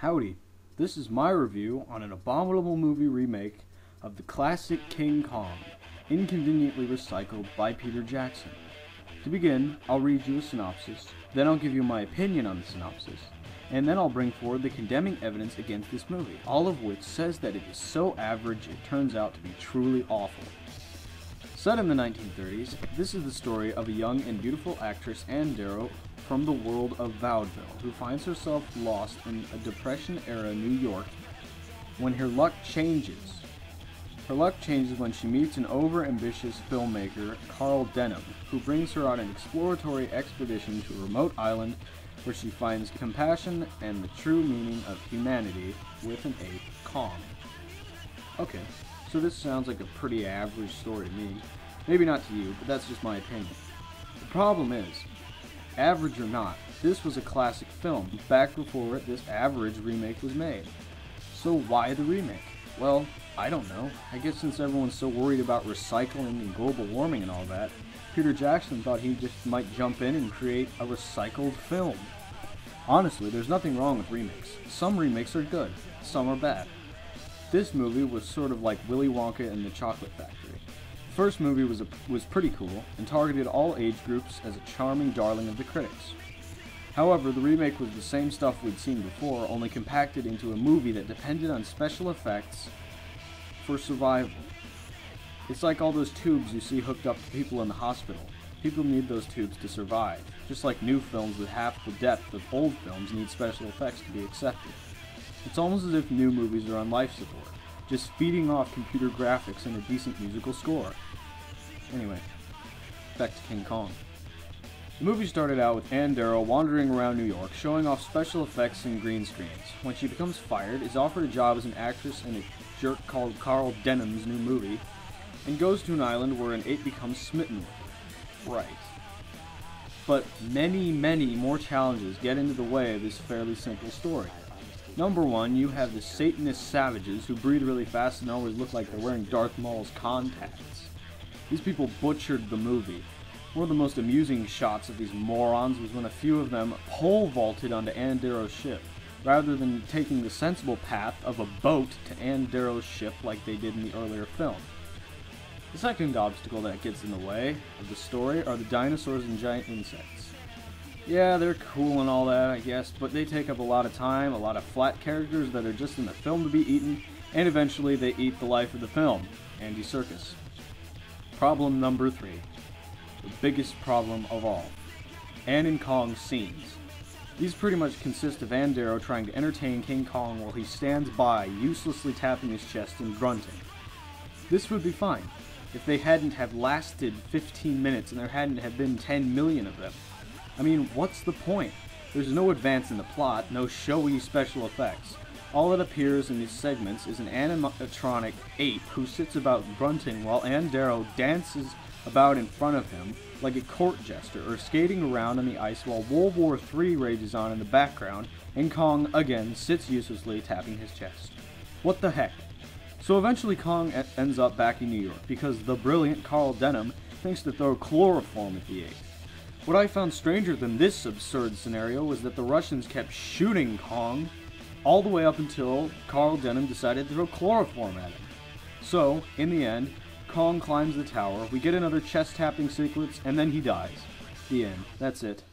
Howdy, this is my review on an abominable movie remake of the classic King Kong, inconveniently recycled by Peter Jackson. To begin, I'll read you a synopsis, then I'll give you my opinion on the synopsis, and then I'll bring forward the condemning evidence against this movie, all of which says that it is so average it turns out to be truly awful. Set in the 1930s, this is the story of a young and beautiful actress, Ann Darrow, from the world of Vaudeville, who finds herself lost in a Depression-era New York when her luck changes. Her luck changes when she meets an over-ambitious filmmaker, Carl Denham, who brings her on an exploratory expedition to a remote island where she finds compassion and the true meaning of humanity with an ape, Kong. Okay, so this sounds like a pretty average story to me. Maybe not to you, but that's just my opinion. The problem is, average or not, this was a classic film, back before this average remake was made. So why the remake? Well, I don't know. I guess since everyone's so worried about recycling and global warming and all that, Peter Jackson thought he just might jump in and create a recycled film. Honestly, there's nothing wrong with remakes. Some remakes are good, some are bad. This movie was sort of like Willy Wonka and the Chocolate Factory. The first movie was pretty cool and targeted all age groups as a charming darling of the critics. However, the remake was the same stuff we'd seen before, only compacted into a movie that depended on special effects for survival. It's like all those tubes you see hooked up to people in the hospital. People need those tubes to survive, just like new films with half the depth of old films need special effects to be accepted. It's almost as if new movies are on life support, just feeding off computer graphics and a decent musical score. Anyway, back to King Kong. The movie started out with Ann Darrow wandering around New York, showing off special effects and green screens. When she becomes fired, is offered a job as an actress in a jerk called Carl Denham's new movie, and goes to an island where an ape becomes smitten with her. Right. But many more challenges get into the way of this fairly simple story. Number one, you have the Satanist savages who breathe really fast and always look like they're wearing Darth Maul's contacts. These people butchered the movie. One of the most amusing shots of these morons was when a few of them pole vaulted onto Ann Darrow's ship, rather than taking the sensible path of a boat to Ann Darrow's ship like they did in the earlier film. The second obstacle that gets in the way of the story are the dinosaurs and giant insects. Yeah, they're cool and all that, I guess, but they take up a lot of time, a lot of flat characters that are just in the film to be eaten, and eventually they eat the life of the film, Andy Serkis. Problem number 3. The biggest problem of all. Ann and Kong scenes. These pretty much consist of Ann Darrow trying to entertain King Kong while he stands by, uselessly tapping his chest and grunting. This would be fine if they hadn't have lasted 15 minutes and there hadn't have been 10 million of them. I mean, what's the point? There's no advance in the plot, no showy special effects. All that appears in these segments is an animatronic ape who sits about grunting while Ann Darrow dances about in front of him like a court jester, or skating around on the ice while World War III rages on in the background, and Kong, again, sits uselessly tapping his chest. What the heck? So eventually Kong ends up back in New York, because the brilliant Carl Denham thinks to throw chloroform at the ape. What I found stranger than this absurd scenario was that the Russians kept shooting Kong all the way up until Carl Denham decided to throw chloroform at him. So, in the end, Kong climbs the tower, we get another chest-tapping sequence, and then he dies. The end. That's it.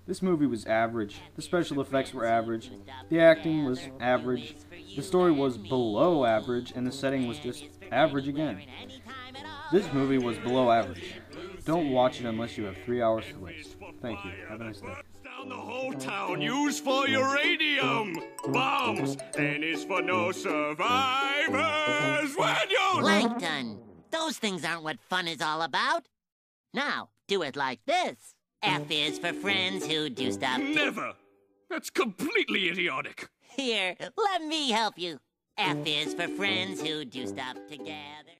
This movie was average, the special effects were average, the acting was average, the story was below average, and the setting was just average again. This movie was below average. Don't watch it unless you have 3 hours to waste. Thank you. Have a nice day. Down the whole town, used for uranium bombs. N is for no survivors when you're... Plankton! Those things aren't what fun is all about. Now, do it like this. F is for friends who do stuff... Never! That's completely idiotic. Here, let me help you. F is for friends who do stuff together.